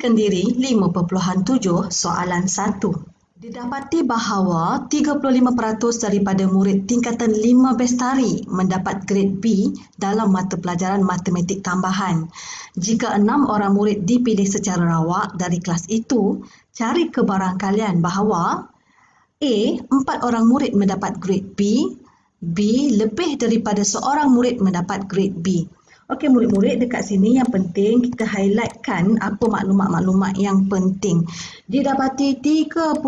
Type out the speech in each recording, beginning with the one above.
Perhatikan diri 5.7 soalan 1. Didapati bahawa 35% daripada murid tingkatan 5 bestari mendapat grade B dalam mata pelajaran matematik tambahan. Jika 6 orang murid dipilih secara rawak dari kelas itu, cari kebarangkalian bahawa A. 4 orang murid mendapat grade B, B. Lebih daripada seorang murid mendapat grade B. Okey, murid-murid, dekat sini yang penting kita highlightkan apa maklumat-maklumat yang penting. Didapati 35%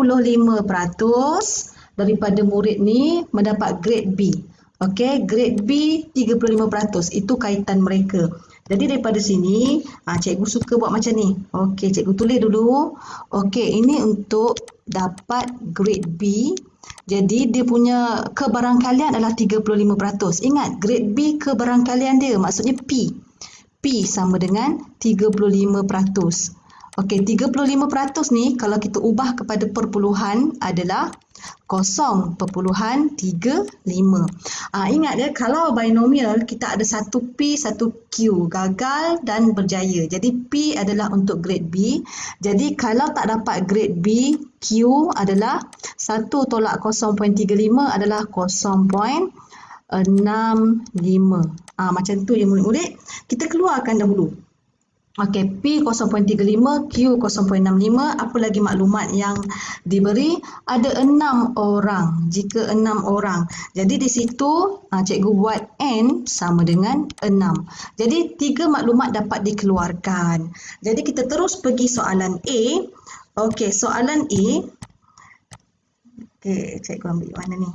daripada murid ni mendapat grade B. Okey, grade B 35%, itu kaitan mereka. Jadi daripada sini, cikgu suka buat macam ni. Okey, cikgu tulis dulu. Okey, ini untuk dapat grade B. Jadi dia punya kebarangkalian adalah 35%. Ingat, grade B kebarangkalian dia maksudnya P. P sama dengan 35%. Okey, 35% ni kalau kita ubah kepada perpuluhan adalah 0.35. Ingat ya, kalau binomial kita ada satu P, satu Q, gagal dan berjaya. Jadi P adalah untuk grade B. Jadi kalau tak dapat grade B, Q adalah 1 tolak 0.35 adalah 0.65. Macam tu ya murid-murid. Kita keluarkan dahulu. Okey, P 0.35, Q 0.65. Apa lagi maklumat yang diberi? Ada 6 orang. Jika 6 orang. Jadi di situ cikgu buat N sama dengan 6. Jadi 3 maklumat dapat dikeluarkan. Jadi kita terus pergi soalan A. Okey, soalan A. Okey, cikgu ambil mana ni?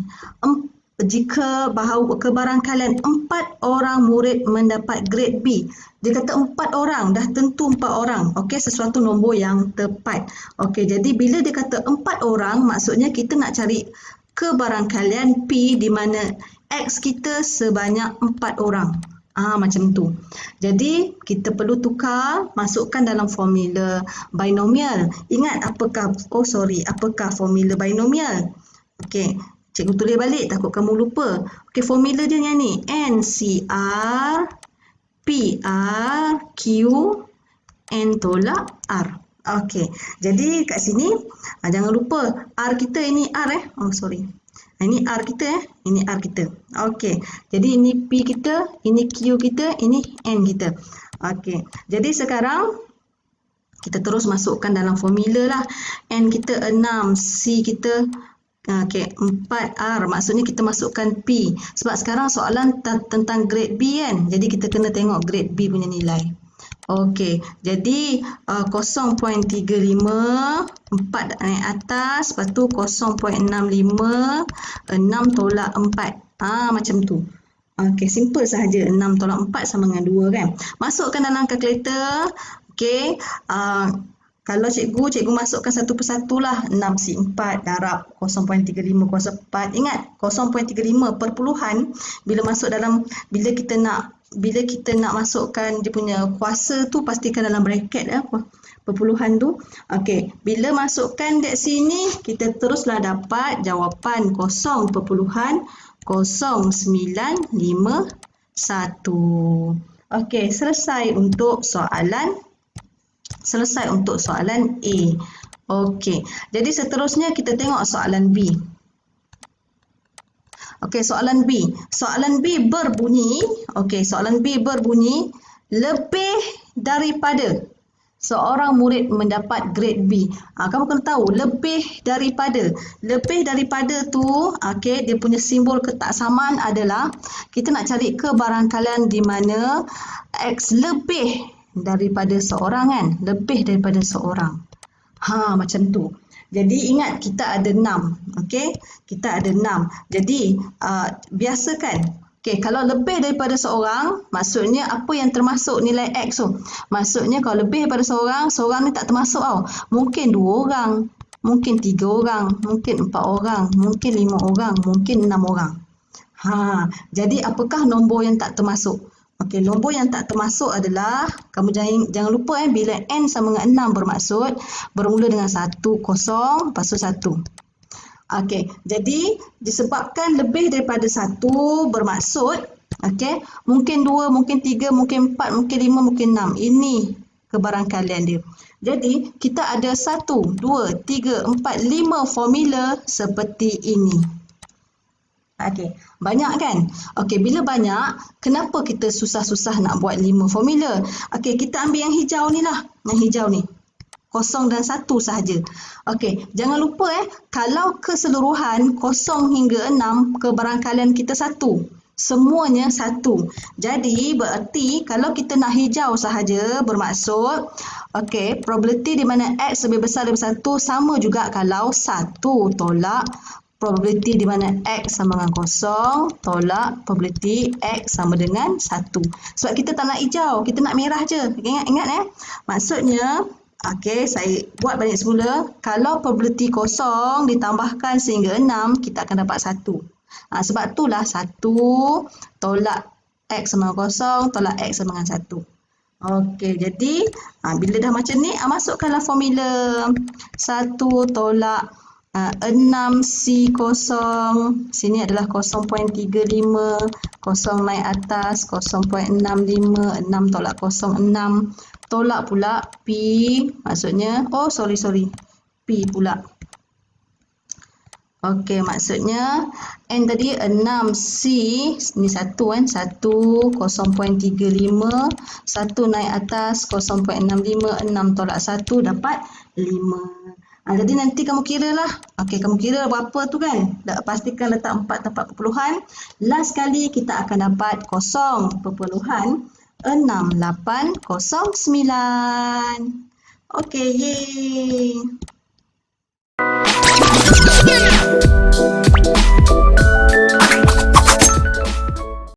Jika bahawa kebarangkalian 4 orang murid mendapat grade B. Dia kata 4 orang, dah tentu 4 orang. Okey, sesuatu nombor yang tepat. Okey, jadi bila dia kata 4 orang, maksudnya kita nak cari kebarangkalian P di mana X kita sebanyak 4 orang. Macam tu. Jadi kita perlu tukar, masukkan dalam formula binomial. Ingat apakah formula binomial? Okey, cikgu tulis balik, takut kamu lupa. Okey, formula dia yang ni. NCR PR Q N tolak R. Okey, jadi kat sini jangan lupa R kita ini R ini R kita ini R kita. Okey, jadi ini P kita, ini Q kita, ini N kita. Okey, jadi sekarang kita terus masukkan dalam formula lah. N kita 6, C kita okey, 4R. Maksudnya kita masukkan P. Sebab sekarang soalan tentang grade B kan. Jadi kita kena tengok grade B punya nilai. Okey, jadi 0.35, 4 naik atas, lepas tu 0.65, 6 tolak 4. Macam tu. Okey, simple sahaja. 6 tolak 4 sama dengan 2 kan. Masukkan dalam kalkulator. Okey, kalau cikgu masukkan satu persatu lah. 6C4 darab 0.3504. Ingat 0.35 perpuluhan bila masuk dalam, bila kita nak masukkan dia punya kuasa tu, pastikan dalam bracket perpuluhan tu. Okey, bila masukkan dekat sini kita teruslah dapat jawapan 0.0951. Okey, selesai untuk soalan A. Okey, jadi seterusnya kita tengok soalan B. Okey, soalan B. Soalan B berbunyi, lebih daripada seorang murid mendapat grade B. Kamu kena tahu lebih daripada tu, okey, dia punya simbol ketaksamaan adalah kita nak cari kebarangkalian di mana X lebih daripada seorang kan, macam tu. Jadi ingat kita ada 6. Okey, kita ada 6. Jadi biasakan. Okey, kalau lebih daripada seorang, maksudnya apa yang termasuk nilai X tu? Maksudnya kalau lebih daripada seorang ni tak termasuk tau. Mungkin 2 orang, mungkin 3 orang, mungkin 4 orang, mungkin 5 orang, mungkin 6 orang. Jadi apakah nombor yang tak termasuk? Okey, nombor yang tak termasuk adalah, kamu jangan lupa bila N sama dengan 6 bermaksud bermula dengan 1, 0, lepas tu 1. Okey, jadi disebabkan lebih daripada 1 bermaksud, okey, mungkin 2, mungkin 3, mungkin 4, mungkin 5, mungkin 6. Ini kebarangkalian dia. Jadi, kita ada 1, 2, 3, 4, 5 formula seperti ini. Okey, banyak kan? Okey, bila banyak, kenapa kita susah-susah nak buat 5 formula? Okey, kita ambil yang hijau ni lah. Yang hijau ni. 0 dan 1 sahaja. Okey, jangan lupa kalau keseluruhan 0 hingga 6, kebarangkalian kita 1. Semuanya 1. Jadi, bererti kalau kita nak hijau sahaja, bermaksud, okey, probability di mana X lebih besar daripada 1 sama juga kalau 1 tolak probability di mana X sama dengan 0 tolak probability X sama dengan 1. Sebab kita tak nak hijau, kita nak merah je. Ingat maksudnya, okey, saya buat balik semula. Kalau probability 0 ditambahkan sehingga 6, kita akan dapat 1. Sebab itulah 1 tolak X sama dengan 0 tolak X sama dengan 1. Okey, jadi bila dah macam ni, masukkanlah formula 1 tolak 6C0. Sini adalah 0.35, 0 naik atas, 0.65, 6 tolak 0,6. Tolak pula P, maksudnya, P pula. Okey, maksudnya N tadi 6C, ni 1 kan, 1, 0.35, 1 naik atas, 0.65, 6 tolak 1 dapat 5. Jadi nanti kamu kira lah. Okey, kamu kira berapa tu kan. Pastikan letak 4 tempat perpuluhan. Last kali kita akan dapat 0.6809. Okey, yeay.